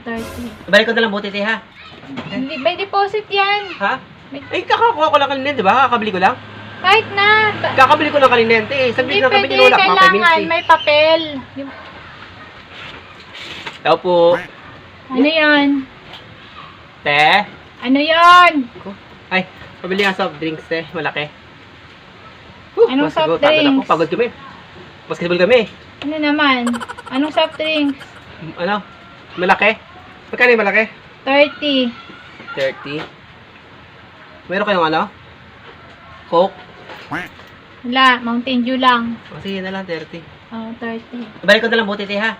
30. Balik ko na lang buti, te, ha? Hindi, may deposit yan. Ha? Eh, kakakuha ko lang kanina, di ba? Kakabili ko lang. Kahit na. Kakabili ko lang kanina, te. Hindi Saglit lang kami pwede, tinulak, mga 5 minutes, kailangan. eh. May papel. Tao po. Ano yan? Te? Ano yan? Ay, pabili nga soft drinks, te. Malaki. Anong soft Pagod ako. drinks? Pagod kami. Basketball kami. Ano naman? Anong soft drinks? Ano? Malaki? Magkano yung malaki? 30. 30. Meron kayong ano? Coke? Wala, Mountain Dew lang. O, sige na lang, 30. Oh, 30. Balik ko na lang buti, te, ha?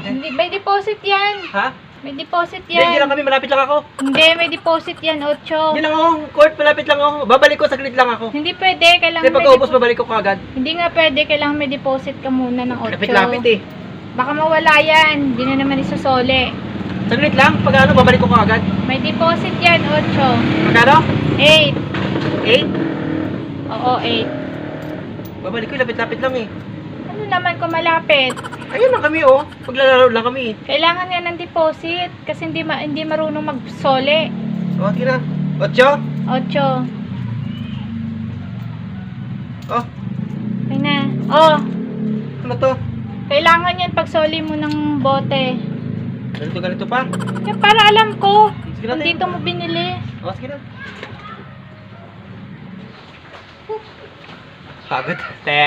Hindi, may deposit yan. Ha? May deposit Hindi, hindi lang yan. kami. Malapit lang ako. Hindi, may deposit yan, 8. Hindi lang ako. Court, malapit lang ako. Babalik ko, saglit lang ako. Hindi pwede, kailangan Kasi pagkaubos, babalik ko kagad. Hindi nga pwede, kailangan may deposit ka muna ng 8. Lapit-lapit, eh. Baka mawala yan. Hindi na naman isusole. Saglit lang. Pag ano, babalik ko kagad. May deposit yan, 8. Magkano? 8. 8? Oo, 8. Babalik ko, lapit-lapit lang, eh. Ano naman kung malapit? Ayun lang kami, oh. Paglalaro lang kami, eh. Kailangan nga ng deposit kasi hindi marunong magsole. O, sige na. 8? 8. Oh, Okay na. Oh, ano to? kailangan yan pag soli mo ng bote. Ganito pa. Yan para alam ko Sige na, kung te. dito mo binili. O, sige na. Pagod. Te?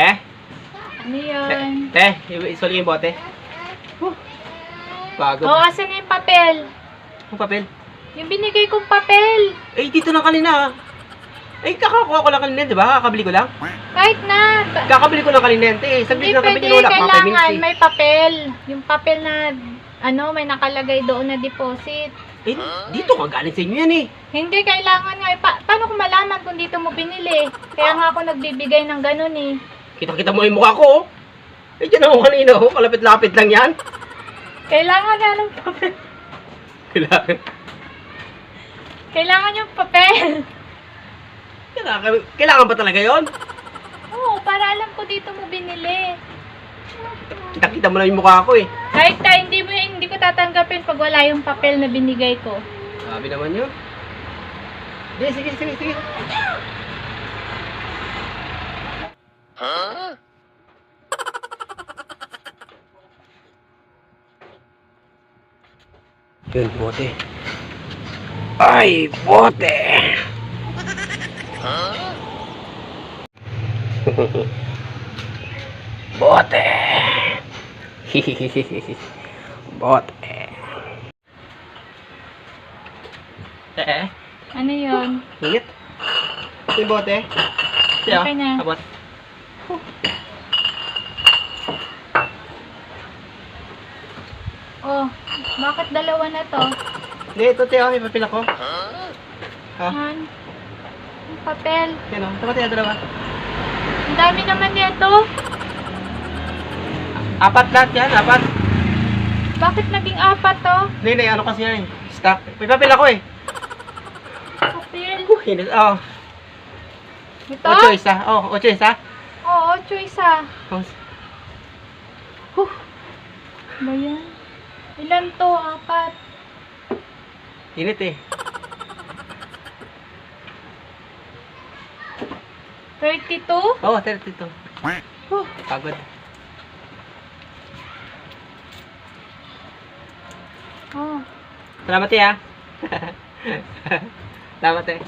Ano yan? Te, isoli yung bote. Pagod. Oh, asan na yung papel? Ang papel. Yung binigay kong papel. Eh, dito lang kanina. Eh, kakakuha ko lang kanina, di ba? Kakabili ko lang. Kahit na. Kakabili ko lang kanina, te. Saglit Hindi lang kami pwede, tinulak, mga 5 minutes, kailangan eh. may papel. Yung papel na, may nakalagay doon na deposit. Eh, dito ka galing sa inyo yan, eh. Hindi, kailangan nga. Paano ko malaman kung dito mo binili? Kaya nga ako nagbibigay ng ganun eh. Kita-kita mo yung mukha ko, oh. Eh, dyan ako kanina, oh. Kalapit-lapit lang yan. Kailangan nga ng papel. Kailangan. Kailangan yung papel. Kailangan ba talaga yon? Oo, para alam ko dito mo binili. Kita-kita mo lang yung mukha ko, eh. Kahit hindi ko tatanggapin pag wala yung papel na binigay ko. Sabi naman yun. Sige. Yun, bote. Ay, bote! Bote! Bote! Ano yun? Hingit? Ito yung bote? Siya, Okay na. abot. Oh, bakit dalawa na to? Hindi, ito tiyo, may papel ako. Ha? Han? Yung papel. Yan o, ito tiyo, dalawa. Ang dami naman nito. 4 lahat yan, 4. Bakit naging 4 to? Hindi, ano kasi yan eh. Stock. May papel ako eh. Papel. Hindi, oh. Ito? 8 isa. Oh, 8 isa. Oo, 8 isa. Oh, Ba yan? Ilan to? 4. init eh. 32? Oh, 32. Pagod. Oh. Salamat eh, ha. Salamat eh.